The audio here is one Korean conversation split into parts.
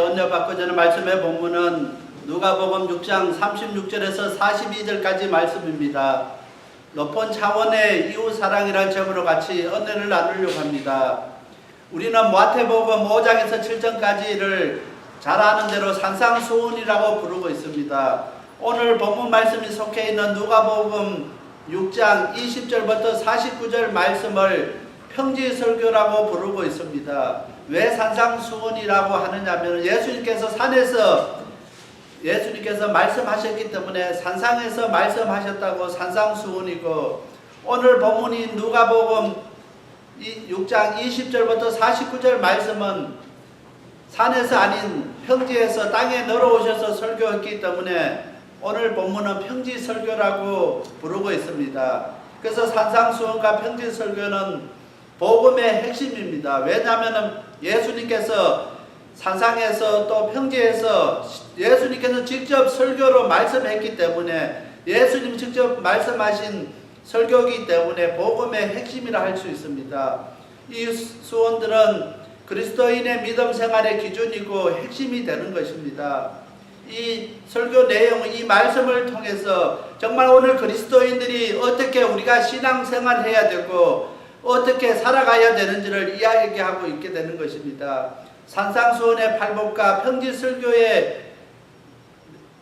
은혜 받고 전의 말씀의 본문은 누가복음 6장 36절에서 42절까지 말씀입니다. 높은 차원의 이웃사랑이라는 제목으로 같이 은혜를 나누려고 합니다. 우리는 마태복음 5장에서 7장까지를 잘 아는 대로 산상수훈이라고 부르고 있습니다. 오늘 본문 말씀이 속해 있는 누가복음 6장 20절부터 49절 말씀을 평지설교라고 부르고 있습니다. 왜 산상수훈이라고 하느냐면 예수님께서 말씀하셨기 때문에 산상에서 말씀하셨다고 산상수훈이고, 오늘 본문이 누가복음 6장 20절부터 49절 말씀은 산에서 아닌 평지에서 땅에 내려오셔서 설교했기 때문에 오늘 본문은 평지설교라고 부르고 있습니다. 그래서 산상수훈과 평지설교는 복음의 핵심입니다. 왜냐하면 예수님께서 산상에서 또 평지에서 예수님께서 직접 설교로 말씀했기 때문에, 예수님 직접 말씀하신 설교이기 때문에 복음의 핵심이라 할 수 있습니다. 이 수원들은 그리스도인의 믿음 생활의 기준이고 핵심이 되는 것입니다. 이 설교 내용은 이 말씀을 통해서 정말 오늘 그리스도인들이 어떻게 우리가 신앙생활을 해야 되고 어떻게 살아가야 되는지를 이야기하고 있게 되는 것입니다. 산상수훈의 팔복과 평지설교의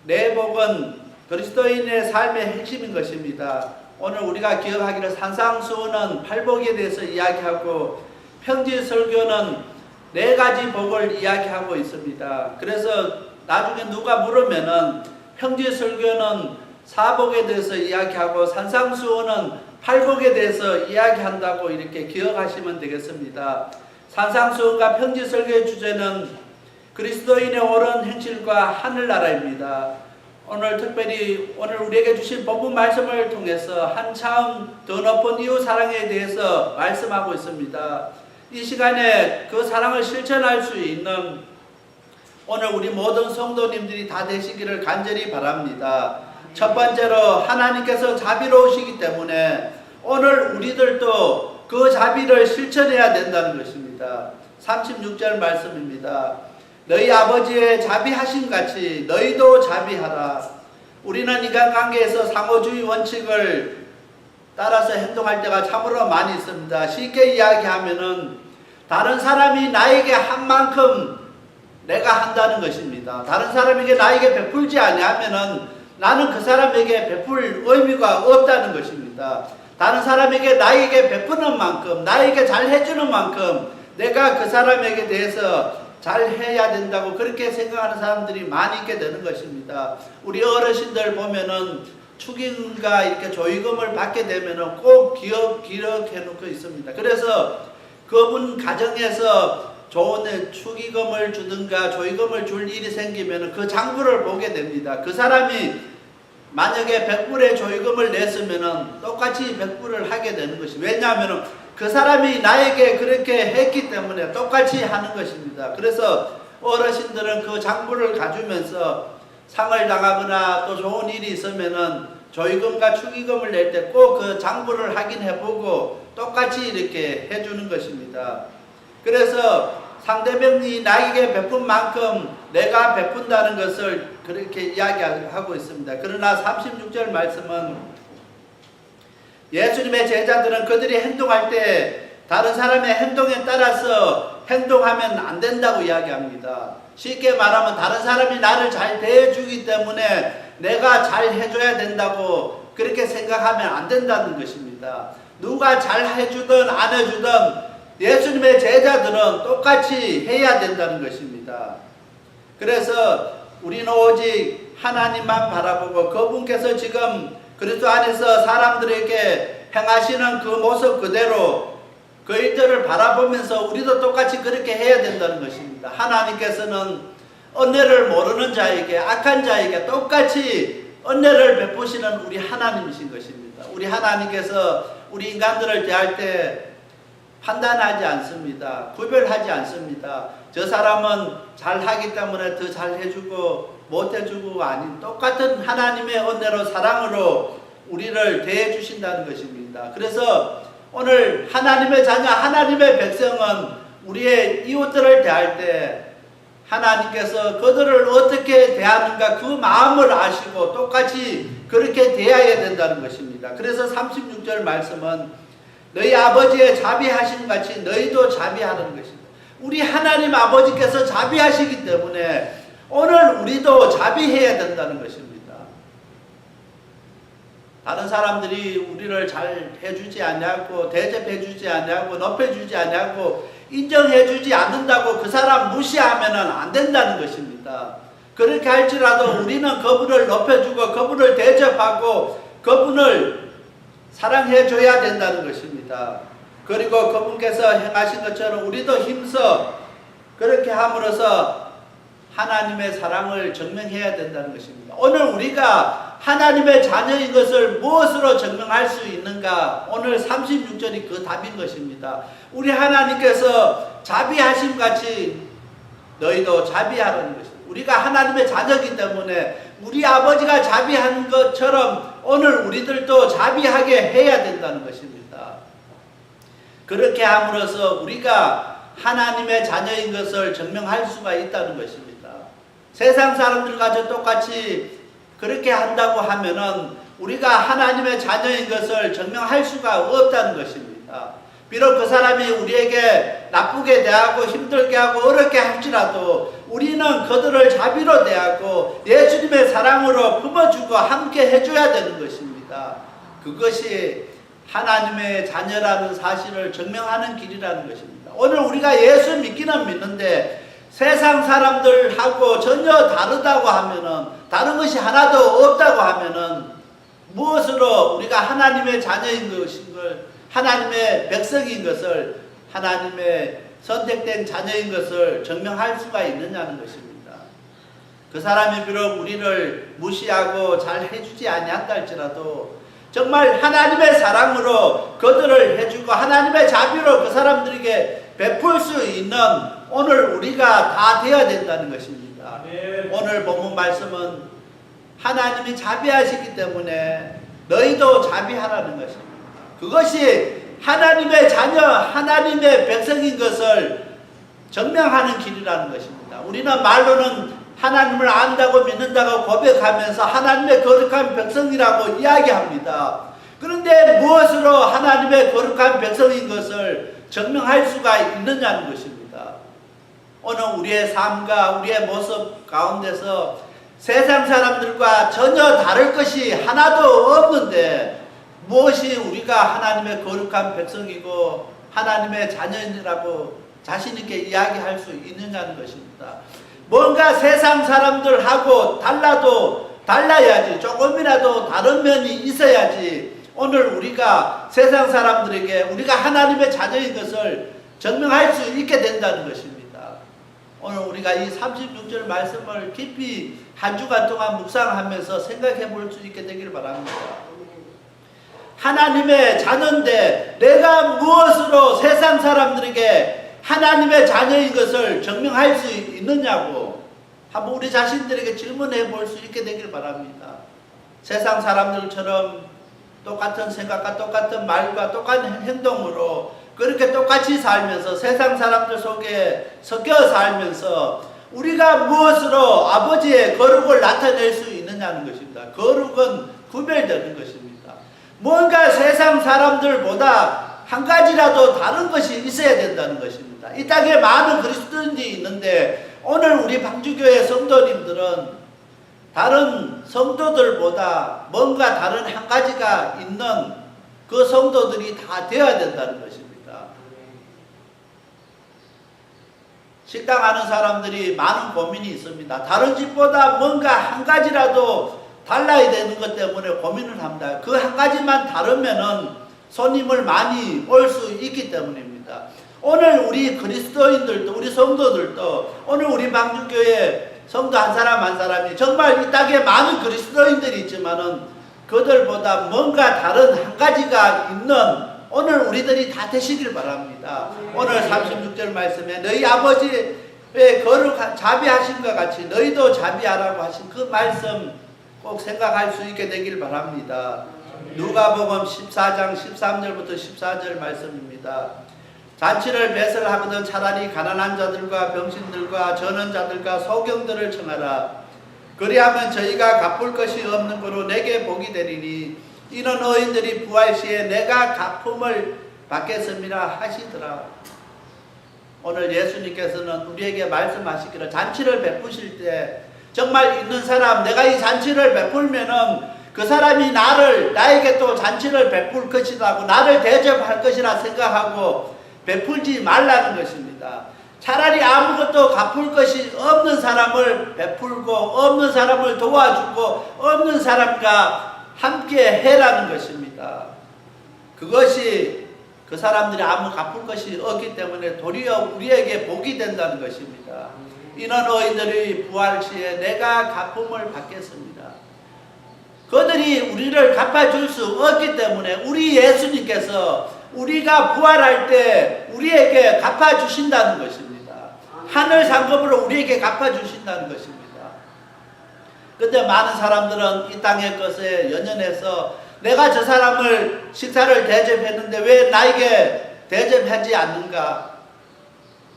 내복은 그리스도인의 삶의 핵심인 것입니다. 오늘 우리가 기억하기를 산상수훈은 팔복에 대해서 이야기하고 평지설교는 4가지 복을 이야기하고 있습니다. 그래서 나중에 누가 물으면은 평지설교는 4복에 대해서 이야기하고 산상수훈은 8복에 대해서 이야기한다고 이렇게 기억하시면 되겠습니다. 산상수훈과 평지설교의 주제는 그리스도인의 옳은 행실과 하늘나라입니다. 오늘 특별히 오늘 우리에게 주신 본문 말씀을 통해서 한참 더 높은 이웃사랑에 대해서 말씀하고 있습니다. 이 시간에 그 사랑을 실천할 수 있는 오늘 우리 모든 성도님들이 다 되시기를 간절히 바랍니다. 첫 번째로 하나님께서 자비로우시기 때문에 오늘 우리들도 그 자비를 실천해야 된다는 것입니다. 36절 말씀입니다. 너희 아버지의 자비하심 같이 너희도 자비하라. 우리는 인간관계에서 상호주의 원칙을 따라서 행동할 때가 참으로 많이 있습니다. 쉽게 이야기하면은 다른 사람이 나에게 한 만큼 내가 한다는 것입니다. 다른 사람에게 나에게 베풀지 아니하면은 나는 그 사람에게 베풀 의미가 없다는 것입니다. 다른 사람에게 나에게 베푸는 만큼, 나에게 잘 해주는 만큼 내가 그 사람에게 대해서 잘 해야 된다고 그렇게 생각하는 사람들이 많이 있게 되는 것입니다. 우리 어르신들 보면은 축의금과 이렇게 조의금을 받게 되면은 꼭 기록해 놓고 있습니다. 그래서 그분 가정에서 좋은 축의금을 주든가 조의금을 줄 일이 생기면 그 장부를 보게 됩니다. 그 사람이 만약에 100불의 조의금을 냈으면 똑같이 100불을 하게 되는 것이, 왜냐하면 그 사람이 나에게 그렇게 했기 때문에 똑같이 하는 것입니다. 그래서 어르신들은 그 장부를 가지면서 상을 당하거나 또 좋은 일이 있으면은 조의금과 축의금을 낼 때 꼭 그 장부를 확인해보고 똑같이 이렇게 해주는 것입니다. 그래서 상대방이 나에게 베푼 만큼 내가 베푼다는 것을 그렇게 이야기하고 있습니다. 그러나 36절 말씀은 예수님의 제자들은 그들이 행동할 때 다른 사람의 행동에 따라서 행동하면 안 된다고 이야기합니다. 쉽게 말하면 다른 사람이 나를 잘 대해주기 때문에 내가 잘 해줘야 된다고 그렇게 생각하면 안 된다는 것입니다. 누가 잘 해주든 안 해주든 예수님의 제자들은 똑같이 해야 된다는 것입니다. 그래서 우리는 오직 하나님만 바라보고 그분께서 지금 그리스도 안에서 사람들에게 행하시는 그 모습 그대로 그 일들을 바라보면서 우리도 똑같이 그렇게 해야 된다는 것입니다. 하나님께서는 은혜를 모르는 자에게, 악한 자에게 똑같이 은혜를 베푸시는 우리 하나님이신 것입니다. 우리 하나님께서 우리 인간들을 대할 때 판단하지 않습니다. 구별하지 않습니다. 저 사람은 잘하기 때문에 더 잘해주고 못해주고가 아닌 똑같은 하나님의 은혜로 사랑으로 우리를 대해주신다는 것입니다. 그래서 오늘 하나님의 자녀, 하나님의 백성은 우리의 이웃들을 대할 때 하나님께서 그들을 어떻게 대하는가 그 마음을 아시고 똑같이 그렇게 대해야 된다는 것입니다. 그래서 36절 말씀은 너희 아버지의 자비하심 같이 너희도 자비하는 것입니다. 우리 하나님 아버지께서 자비하시기 때문에 오늘 우리도 자비해야 된다는 것입니다. 다른 사람들이 우리를 잘 해주지 않냐고, 대접해주지 않냐고, 높여주지 않냐고, 인정해주지 않는다고 그 사람 무시하면 안 된다는 것입니다. 그렇게 할지라도 우리는 그분을 높여주고 그분을 대접하고 그분을 사랑해줘야 된다는 것입니다. 그리고 그분께서 행하신 것처럼 우리도 힘써 그렇게 함으로써 하나님의 사랑을 증명해야 된다는 것입니다. 오늘 우리가 하나님의 자녀인 것을 무엇으로 증명할 수 있는가? 오늘 36절이 그 답인 것입니다. 우리 하나님께서 자비하심 같이 너희도 자비하라는 것입니다. 우리가 하나님의 자녀이기 때문에 우리 아버지가 자비한 것처럼 오늘 우리들도 자비하게 해야 된다는 것입니다. 그렇게 함으로써 우리가 하나님의 자녀인 것을 증명할 수가 있다는 것입니다. 세상 사람들과 똑같이 그렇게 한다고 하면은 우리가 하나님의 자녀인 것을 증명할 수가 없다는 것입니다. 비록 그 사람이 우리에게 나쁘게 대하고 힘들게 하고 어렵게 할지라도 우리는 그들을 자비로 대하고 예수님의 사랑으로 품어주고 함께 해줘야 되는 것입니다. 그것이 하나님의 자녀라는 사실을 증명하는 길이라는 것입니다. 오늘 우리가 예수 믿기는 믿는데 세상 사람들하고 전혀 다르다고 하면은, 다른 것이 하나도 없다고 하면은 무엇으로 우리가 하나님의 자녀인 것을, 하나님의 백성인 것을, 하나님의 선택된 자녀인 것을 증명할 수가 있느냐는 것입니다. 그 사람이 비록 우리를 무시하고 잘 해주지 아니한다 할지라도 정말 하나님의 사랑으로 그들을 해주고 하나님의 자비로 그 사람들에게 베풀 수 있는 오늘 우리가 다 되어야 된다는 것입니다. 오늘 본문 말씀은 하나님이 자비하시기 때문에 너희도 자비하라는 것입니다. 그것이 하나님의 자녀, 하나님의 백성인 것을 증명하는 길이라는 것입니다. 우리는 말로는 하나님을 안다고 믿는다고 고백하면서 하나님의 거룩한 백성이라고 이야기합니다. 그런데 무엇으로 하나님의 거룩한 백성인 것을 증명할 수가 있느냐는 것입니다. 오늘 우리의 삶과 우리의 모습 가운데서 세상 사람들과 전혀 다를 것이 하나도 없는데 무엇이 우리가 하나님의 거룩한 백성이고 하나님의 자녀이라고 자신있게 이야기할 수 있느냐는 것입니다. 뭔가 세상 사람들하고 달라야지, 조금이라도 다른 면이 있어야지 오늘 우리가 세상 사람들에게 우리가 하나님의 자녀인 것을 증명할 수 있게 된다는 것입니다. 오늘 우리가 이 36절 말씀을 깊이 한 주간 동안 묵상하면서 생각해 볼 수 있게 되기를 바랍니다. 하나님의 자녀인데 내가 무엇으로 세상 사람들에게 하나님의 자녀인 것을 증명할 수 있느냐고 한번 우리 자신들에게 질문해 볼 수 있게 되길 바랍니다. 세상 사람들처럼 똑같은 생각과 똑같은 말과 똑같은 행동으로 그렇게 똑같이 살면서 세상 사람들 속에 섞여 살면서 우리가 무엇으로 아버지의 거룩을 나타낼 수 있느냐는 것입니다. 거룩은 구별되는 것입니다. 뭔가 세상 사람들보다 한 가지라도 다른 것이 있어야 된다는 것입니다. 이 땅에 많은 그리스도인들이 있는데 오늘 우리 방주교회 성도님들은 다른 성도들보다 뭔가 다른 한 가지가 있는 그 성도들이 다 되어야 된다는 것입니다. 식당 하는 사람들이 많은 고민이 있습니다. 다른 집보다 뭔가 한 가지라도 달라야 되는 것 때문에 고민을 합니다. 그 한 가지만 다르면은 손님을 많이 올 수 있기 때문입니다. 오늘 우리 그리스도인들도 우리 성도들도 오늘 우리 방주교회 성도 한 사람 한 사람이 정말 이 땅에 많은 그리스도인들이 있지만은 그들보다 뭔가 다른 한 가지가 있는 오늘 우리들이 다 되시길 바랍니다. 오늘 36절 말씀에 너희 아버지의 거룩한 자비하신 것 같이 너희도 자비하라고 하신 그 말씀 꼭 생각할 수 있게 되길 바랍니다. 누가복음 14장 13절부터 14절 말씀입니다. 잔치를 배설하거든 차라리 가난한 자들과 병신들과 전원자들과 소경들을 청하라. 그리하면 저희가 갚을 것이 없는 거로 내게 복이 되리니 이는 의인들이 부활시에 내가 갚음을 받겠음이라 하시더라. 오늘 예수님께서는 우리에게 말씀하시기를 잔치를 베푸실 때 정말 있는 사람, 내가 이 잔치를 베풀면은 그 사람이 나에게 또 잔치를 베풀 것이라고 나를 대접할 것이라 생각하고 베풀지 말라는 것입니다. 차라리 아무것도 갚을 것이 없는 사람을 베풀고 없는 사람을 도와주고 없는 사람과 함께 해라는 것입니다. 그것이 그 사람들이 아무 갚을 것이 없기 때문에 도리어 우리에게 복이 된다는 것입니다. 이는 의인들이 부활시에 내가 갚음을 받겠습니다. 그들이 우리를 갚아줄 수 없기 때문에 우리 예수님께서 우리가 부활할 때 우리에게 갚아주신다는 것입니다. 하늘 상급으로 우리에게 갚아주신다는 것입니다. 그런데 많은 사람들은 이 땅의 것에 연연해서 내가 저 사람을 식사를 대접했는데 왜 나에게 대접하지 않는가?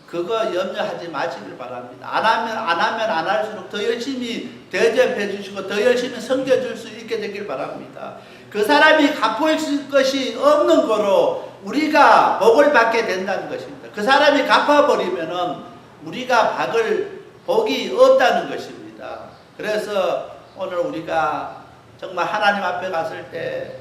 그거 염려하지 마시길 바랍니다. 안 하면 안 할수록 더 열심히 대접해 주시고 더 열심히 섬겨줄 수 있게 되길 바랍니다. 그 사람이 갚을 것이 없는 거로 우리가 복을 받게 된다는 것입니다. 그 사람이 갚아버리면은 우리가 받을 복이 없다는 것입니다. 그래서 오늘 우리가 정말 하나님 앞에 갔을 때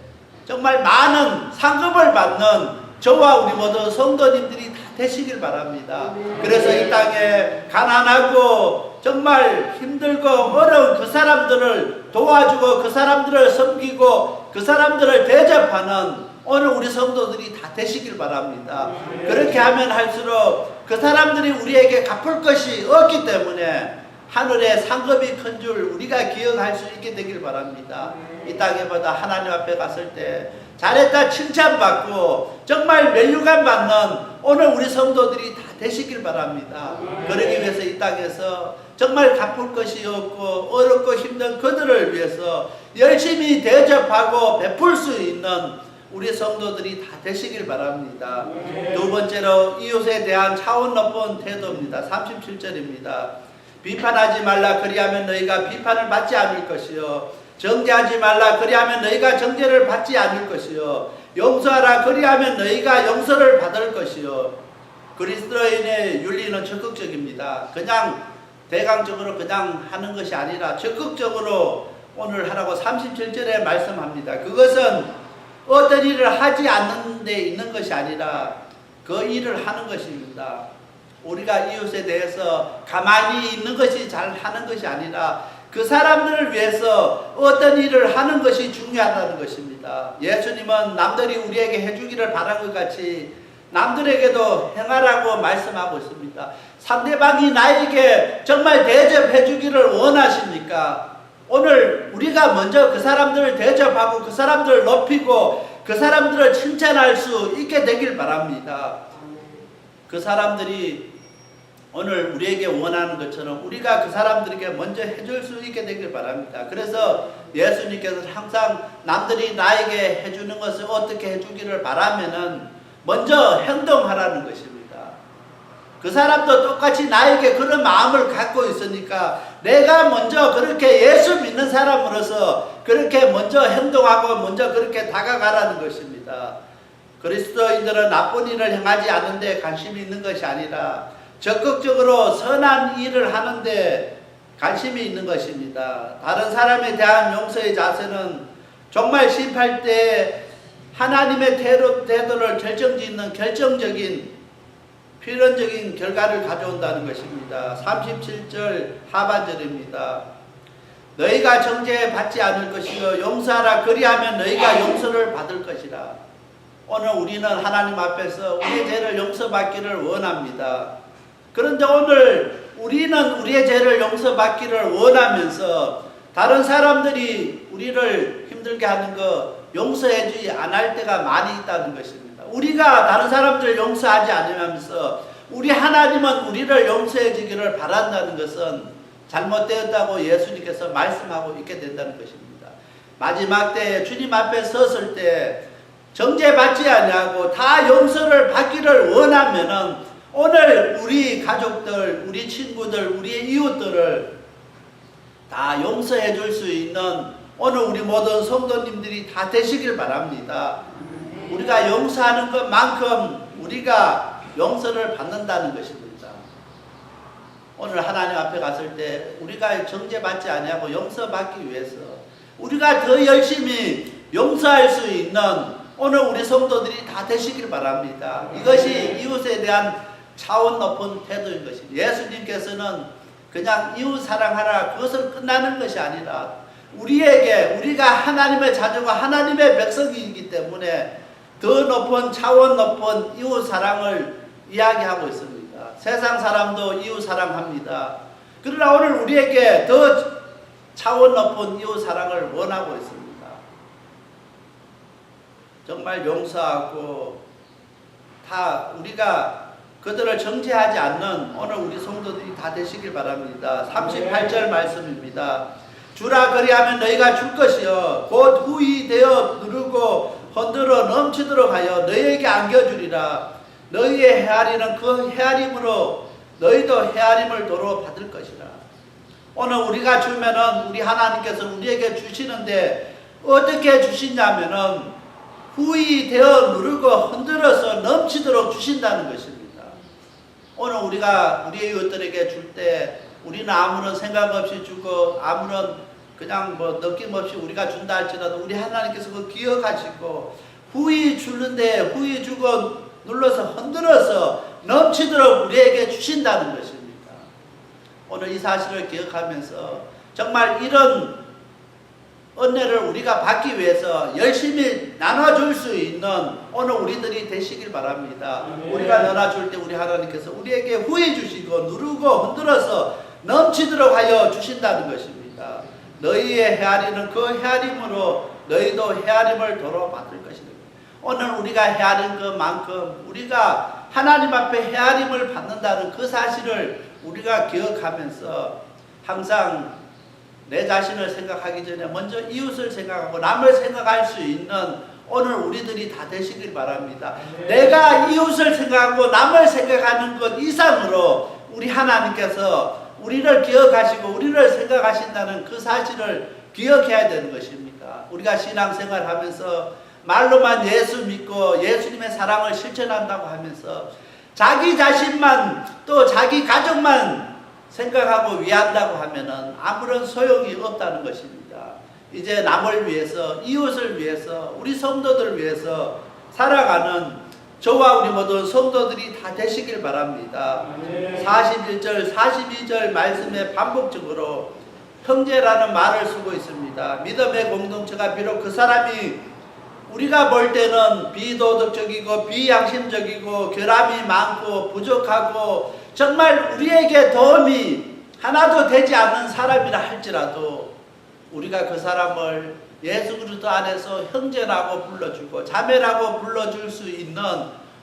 정말 많은 상급을 받는 저와 우리 모든 성도님들이 다 되시길 바랍니다. 그래서 이 땅에 가난하고 정말 힘들고 어려운 그 사람들을 도와주고 그 사람들을 섬기고 그 사람들을 대접하는 오늘 우리 성도들이 다 되시길 바랍니다. 그렇게 하면 할수록 그 사람들이 우리에게 갚을 것이 없기 때문에 하늘의 상급이 큰 줄 우리가 기억할 수 있게 되길 바랍니다. 이 땅에보다 하나님 앞에 갔을 때 잘했다 칭찬받고 정말 멸류관 받는 오늘 우리 성도들이 다 되시길 바랍니다. 그러기 위해서 이 땅에서 정말 갚을 것이 없고 어렵고 힘든 그들을 위해서 열심히 대접하고 베풀 수 있는 우리 성도들이 다 되시길 바랍니다. 두 번째로 이웃에 대한 차원 높은 태도입니다. 37절입니다. 비판하지 말라 그리하면 너희가 비판을 받지 않을 것이요 정죄하지 말라 그리하면 너희가 정죄를 받지 않을 것이요 용서하라 그리하면 너희가 용서를 받을 것이요. 그리스도인의 윤리는 적극적입니다. 그냥 대강적으로 그냥 하는 것이 아니라 적극적으로 오늘 하라고 37절에 말씀합니다. 그것은 어떤 일을 하지 않는 데 있는 것이 아니라 그 일을 하는 것입니다. 우리가 이웃에 대해서 가만히 있는 것이 잘 하는 것이 아니라 그 사람들을 위해서 어떤 일을 하는 것이 중요하다는 것입니다. 예수님은 남들이 우리에게 해주기를 바란 것 같이 남들에게도 행하라고 말씀하고 있습니다. 상대방이 나에게 정말 대접해 주기를 원하십니까? 오늘 우리가 먼저 그 사람들을 대접하고 그 사람들을 높이고 그 사람들을 칭찬할 수 있게 되길 바랍니다. 그 사람들이 오늘 우리에게 원하는 것처럼 우리가 그 사람들에게 먼저 해줄 수 있게 되길 바랍니다. 그래서 예수님께서 항상 남들이 나에게 해주는 것을 어떻게 해주기를 바라면은 먼저 행동하라는 것입니다. 그 사람도 똑같이 나에게 그런 마음을 갖고 있으니까 내가 먼저 그렇게 예수 믿는 사람으로서 그렇게 먼저 행동하고 먼저 그렇게 다가가라는 것입니다. 그리스도인들은 나쁜 일을 행하지 않는데 관심이 있는 것이 아니라 적극적으로 선한 일을 하는데 관심이 있는 것입니다. 다른 사람에 대한 용서의 자세는 정말 심판할 때 하나님의 태도를 결정짓는 결정적인 필연적인 결과를 가져온다는 것입니다. 37절 하반절입니다. 너희가 정죄받지 않을 것이요 용서하라 그리하면 너희가 용서를 받을 것이라. 오늘 우리는 하나님 앞에서 우리의 죄를 용서받기를 원합니다. 그런데 오늘 우리는 우리의 죄를 용서받기를 원하면서 다른 사람들이 우리를 힘들게 하는 거 용서해주지 않을 때가 많이 있다는 것입니다. 우리가 다른 사람들을 용서하지 않으면서 우리 하나님은 우리를 용서해 주기를 바란다는 것은 잘못되었다고 예수님께서 말씀하고 있게 된다는 것입니다. 마지막 때에 주님 앞에 섰을 때 정죄받지 아니하고 다 용서를 받기를 원하면은 오늘 우리 가족들, 우리 친구들, 우리의 이웃들을 다 용서해 줄 수 있는 오늘 우리 모든 성도님들이 다 되시길 바랍니다. 우리가 용서하는 것만큼 우리가 용서를 받는다는 것입니다. 오늘 하나님 앞에 갔을 때 우리가 정죄받지 아니하고 용서받기 위해서 우리가 더 열심히 용서할 수 있는 오늘 우리 성도들이 다 되시길 바랍니다. 이것이 이웃에 대한 차원 높은 태도인 것입니다. 예수님께서는 그냥 이웃 사랑하라 그것을 끝나는 것이 아니라 우리가 하나님의 자녀가 하나님의 백성이기 때문에 더 높은 차원 높은 이웃 사랑을 이야기하고 있습니다. 세상 사람도 이웃 사랑합니다. 그러나 오늘 우리에게 더 차원 높은 이웃 사랑을 원하고 있습니다. 정말 용서하고 다 우리가 그들을 정죄하지 않는 오늘 우리 성도들이 다 되시길 바랍니다. 38절 말씀입니다. 주라 그리하면 너희가 줄 것이요 곧 후히 되어 누르고 흔들어 넘치도록 하여 너희에게 안겨주리라. 너희의 헤아리는 그 헤아림으로 너희도 헤아림을 도로 받을 것이라. 오늘 우리가 주면은 우리 하나님께서 우리에게 주시는데 어떻게 주시냐면은 후히 되어 누르고 흔들어서 넘치도록 주신다는 것입니다. 오늘 우리가 우리의 이웃들에게 줄 때 우리는 아무런 생각 없이 주고 아무런 그냥 뭐 느낌 없이 우리가 준다 할지라도 우리 하나님께서 그걸 기억하시고 후히 주는데 후히 주고 눌러서 흔들어서 넘치도록 우리에게 주신다는 것입니다. 오늘 이 사실을 기억하면서 정말 이런 은혜를 우리가 받기 위해서 열심히 나눠줄 수 있는 오늘 우리들이 되시길 바랍니다. 우리가 나눠줄 때 우리 하나님께서 우리에게 후히 주시고 누르고 흔들어서 넘치도록 하여 주신다는 것입니다. 너희의 헤아리는 그 헤아림으로 너희도 헤아림을 도로 받을 것이다. 오늘 우리가 헤아린 것만큼 우리가 하나님 앞에 헤아림을 받는다는 그 사실을 우리가 기억하면서 항상 내 자신을 생각하기 전에 먼저 이웃을 생각하고 남을 생각할 수 있는 오늘 우리들이 다 되시길 바랍니다. 내가 이웃을 생각하고 남을 생각하는 것 이상으로 우리 하나님께서 우리를 기억하시고 우리를 생각하신다는 그 사실을 기억해야 되는 것입니다. 우리가 신앙생활 하면서 말로만 예수 믿고 예수님의 사랑을 실천한다고 하면서 자기 자신만 또 자기 가족만 생각하고 위한다고 하면은 아무런 소용이 없다는 것입니다. 이제 남을 위해서 이웃을 위해서 우리 성도들을 위해서 살아가는 저와 우리 모든 성도들이 다 되시길 바랍니다. 41절 42절 말씀에 반복적으로 형제라는 말을 쓰고 있습니다. 믿음의 공동체가 비록 그 사람이 우리가 볼 때는 비도덕적이고 비양심적이고 결함이 많고 부족하고 정말 우리에게 도움이 하나도 되지 않는 사람이라 할지라도 우리가 그 사람을 예수 그리스도 안에서 형제라고 불러주고 자매라고 불러줄 수 있는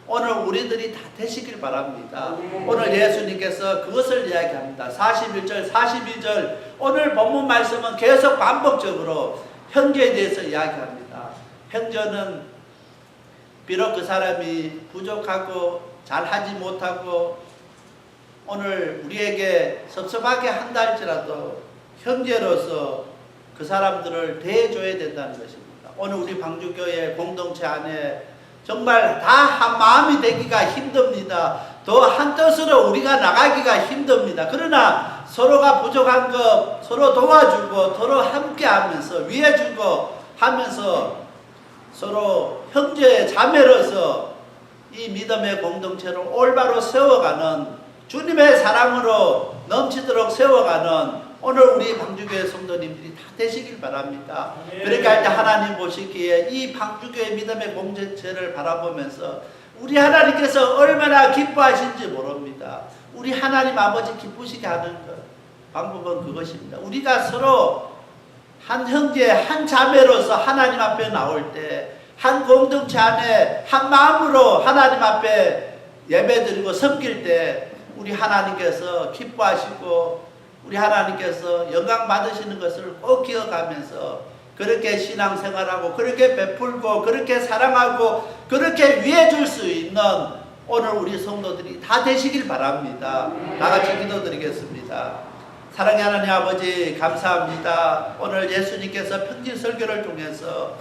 오늘 우리들이 다 되시길 바랍니다. 오늘 예수님께서 그것을 이야기합니다. 41절 42절 오늘 본문 말씀은 계속 반복적으로 형제에 대해서 이야기합니다. 형제는 비록 그 사람이 부족하고 잘하지 못하고 오늘 우리에게 섭섭하게 한다 할지라도 형제로서 그 사람들을 대해줘야 된다는 것입니다. 오늘 우리 방주교회 공동체 안에 정말 다 한 마음이 되기가 힘듭니다. 더 한 뜻으로 우리가 나가기가 힘듭니다. 그러나 서로가 부족한 것 서로 도와주고 서로 함께 하면서 위해주고 하면서 서로 형제 자매로서 이 믿음의 공동체를 올바로 세워가는 주님의 사랑으로 넘치도록 세워가는 오늘 우리 방주교회 성도님들이 다 되시길 바랍니다. 그렇게 할 때 하나님 보시기에 이 방주교회 믿음의 공동체를 바라보면서 우리 하나님께서 얼마나 기뻐하신지 모릅니다. 우리 하나님 아버지 기쁘시게 하는 것 방법은 그것입니다. 우리가 서로 한 형제 한 자매로서 하나님 앞에 나올 때 한 공동체 안에 한 마음으로 하나님 앞에 예배드리고 섬길 때 우리 하나님께서 기뻐하시고 우리 하나님께서 영광 받으시는 것을 꼭 기억하면서 그렇게 신앙생활하고 그렇게 베풀고 그렇게 사랑하고 그렇게 위해줄 수 있는 오늘 우리 성도들이 다 되시길 바랍니다. 다 같이 기도드리겠습니다. 사랑의 하나님 아버지 감사합니다. 오늘 예수님께서 편지 설교를 통해서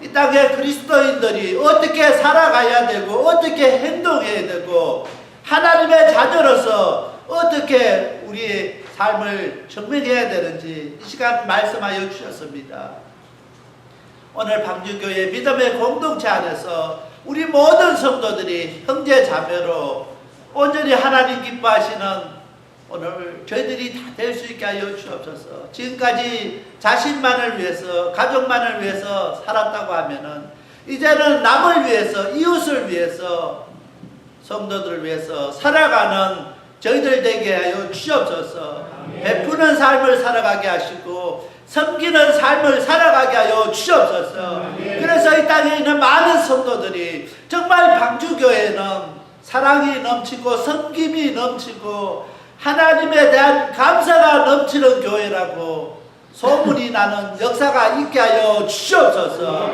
이 땅의 그리스도인들이 어떻게 살아가야 되고 어떻게 행동해야 되고 하나님의 자녀로서 어떻게 우리의 삶을 증명해야 되는지 이 시간 말씀하여 주셨습니다. 오늘 방주교회 믿음의 공동체 안에서 우리 모든 성도들이 형제 자매로 온전히 하나님 기뻐하시는 오늘 저희들이 다 될 수 있게 하여 주옵소서. 지금까지 자신만을 위해서 가족만을 위해서 살았다고 하면은 이제는 남을 위해서 이웃을 위해서 성도들을 위해서 살아가는 저희들 되게 하여 주옵소서. 베푸는 삶을 살아가게 하시고 섬기는 삶을 살아가게 하여 주옵소서. 그래서 이 땅에 있는 많은 성도들이 정말 방주교회는 사랑이 넘치고 섬김이 넘치고 하나님에 대한 감사가 넘치는 교회라고 소문이 나는 역사가 있게 하여 주옵소서.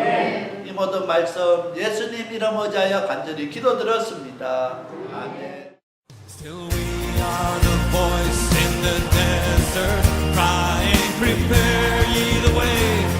이 모든 말씀 예수님 이름 의지하여 간절히 기도드렸습니다. 아멘. Still we are the voice in the desert, crying, prepare ye the way.